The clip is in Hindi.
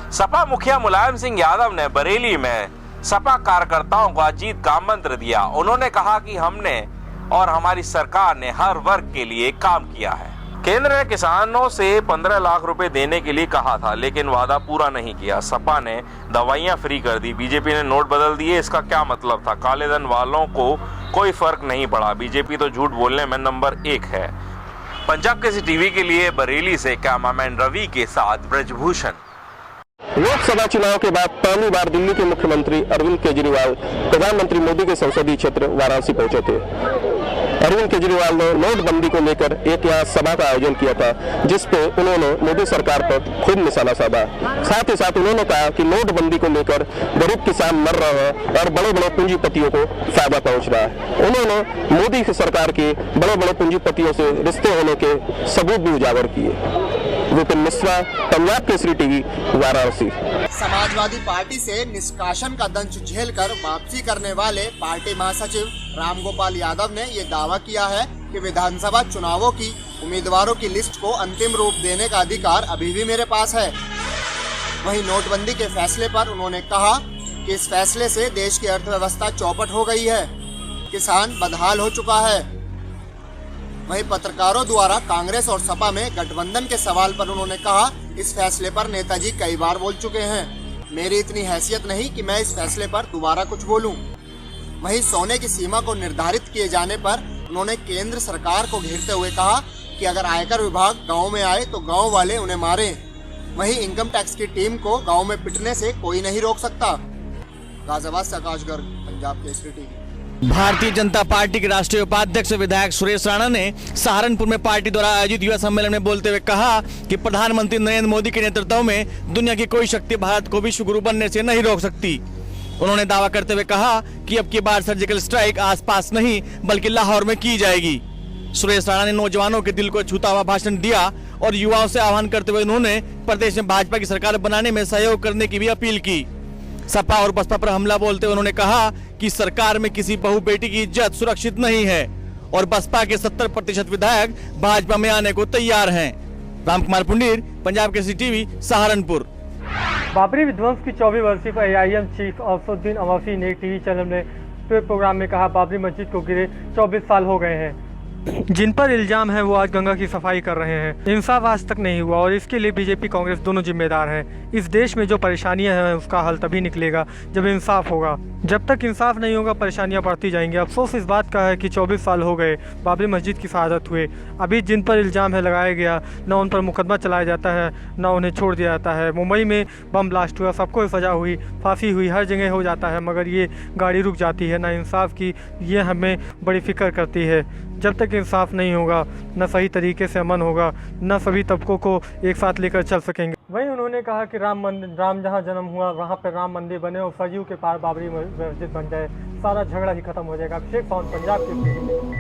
सपा मुखिया मुलायम सिंह यादव ने बरेली में सपा कार्यकर्ताओं को जीत का मंत्र दिया। उन्होंने कहा कि हमने और हमारी सरकार ने हर वर्ग के लिए काम किया है। केंद्र ने किसानों से 15 लाख रुपए देने के लिए कहा था, लेकिन वादा पूरा नहीं किया। सपा ने दवाइयां फ्री कर दी, बीजेपी ने नोट बदल दिए। इसका क्या मतलब था? काले धन वालों को कोई फर्क नहीं पड़ा। बीजेपी तो झूठ बोलने में नंबर 1 है। पंजाब केसरी टीवी के लिए बरेली से कैमरामैन रवि के साथ ब्रजभूषण। लोकसभा चुनाव के बाद पहली बार दिल्ली के मुख्यमंत्री अरविंद केजरीवाल प्रधानमंत्री मोदी के संसदीय क्षेत्र वाराणसी पहुंचे थे। अरविंद केजरीवाल ने नोटबंदी को लेकर एक यहाँ सभा का आयोजन किया था, जिस पे उन्होंने मोदी सरकार पर खूब निशाना साधा। साथ ही साथ उन्होंने कहा कि नोटबंदी को लेकर गरीब किसान मर रहे हैं और बड़े बड़े पूंजीपतियों को फायदा पहुंच रहा है। उन्होंने मोदी की सरकार के बड़े बड़े पूंजीपतियों से रिश्ते होने के सबूत भी उजागर किए। विपिन मिश्रा, पंजाब केसरी टीवी, वाराणसी। समाजवादी पार्टी से निष्कासन का दंश झेलकर वापसी करने वाले पार्टी महासचिव रामगोपाल यादव ने ये दावा किया है कि विधानसभा चुनावों की उम्मीदवारों की लिस्ट को अंतिम रूप देने का अधिकार अभी भी मेरे पास है। वहीं नोटबंदी के फैसले पर उन्होंने कहा कि इस फैसले से देश की अर्थव्यवस्था चौपट हो गई है, किसान बदहाल हो चुका है। वहीं पत्रकारों द्वारा कांग्रेस और सपा में गठबंधन के सवाल पर उन्होंने कहा, इस फैसले पर नेताजी कई बार बोल चुके हैं, मेरी इतनी हैसियत नहीं कि मैं इस फैसले पर दोबारा कुछ बोलूं। वहीं सोने की सीमा को निर्धारित किए जाने पर उन्होंने केंद्र सरकार को घेरते हुए कहा कि अगर आयकर विभाग गांव में आए तो गांव वाले उन्हें मारें। वहीं इनकम टैक्स की टीम को गांव में पिटने से कोई नहीं रोक सकता। गाजियाबाद से आकाश गर्ग, पंजाब केसरी टीवी। भारतीय जनता पार्टी के राष्ट्रीय उपाध्यक्ष विधायक सुरेश राणा ने सहारनपुर में पार्टी द्वारा आयोजित युवा सम्मेलन में बोलते हुए कहा कि प्रधानमंत्री नरेंद्र मोदी के नेतृत्व में दुनिया की कोई शक्ति भारत को विश्व गुरु बनने से नहीं रोक सकती। उन्होंने दावा करते हुए कहा कि अब की बार सर्जिकल स्ट्राइक आसपास नहीं बल्कि लाहौर में की जाएगी। सुरेश राणा ने नौजवानों के दिल को छूता हुआ भाषण दिया और युवाओं से आह्वान करते हुए उन्होंने प्रदेश में भाजपा की सरकार बनाने में सहयोग करने की भी अपील की। सपा और बसपा पर हमला बोलते हुए उन्होंने कहा कि सरकार में किसी बहू बेटी की इज्जत सुरक्षित नहीं है और बसपा के 70% विधायक भाजपा में आने को तैयार हैं। रामकुमार पुंडीर, पंजाब केसरी टीवी, सहारनपुर। बाबरी विध्वंस की 24वीं वर्षी पर AIM चीफ असदुद्दीन अवैसी ने टीवी चैनल में प्रोग्राम में कहा, बाबरी मस्जिद को गिरे 24 साल हो गए हैं। जिन पर इल्जाम है वो आज गंगा की सफाई कर रहे हैं। इंसाफ आज तक नहीं हुआ और इसके लिए बीजेपी कांग्रेस दोनों जिम्मेदार हैं। इस देश में जो परेशानियां हैं उसका हल तभी निकलेगा जब इंसाफ होगा। जब तक इंसाफ नहीं होगा परेशानियां बढ़ती जाएंगी। अफसोस इस बात का है कि 24 साल हो गए बाबरी मस्जिद की शहादत हुए, अभी जिन पर इल्ज़ाम है लगाया गया न उन पर मुकदमा चलाया जाता है न उन्हें छोड़ दिया जाता है। मुंबई में बम ब्लास्ट हुआ, सबको सजा हुई, फांसी हुई, हर जगह हो जाता है, मगर ये गाड़ी रुक जाती है। ना इंसाफ की ये हमें बड़ी फिक्र करती है। जब तक इंसाफ नहीं होगा न सही तरीके से अमन होगा, न सभी तबकों को एक साथ लेकर चल सकेंगे। वहीं उन्होंने कहा कि राम जहाँ जन्म हुआ वहाँ पर राम मंदिर बने और सरयू के पार बाबरी मस्जिद बन जाए, सारा झगड़ा ही खत्म हो जाएगा। अभिषेक सावंत, पंजाब के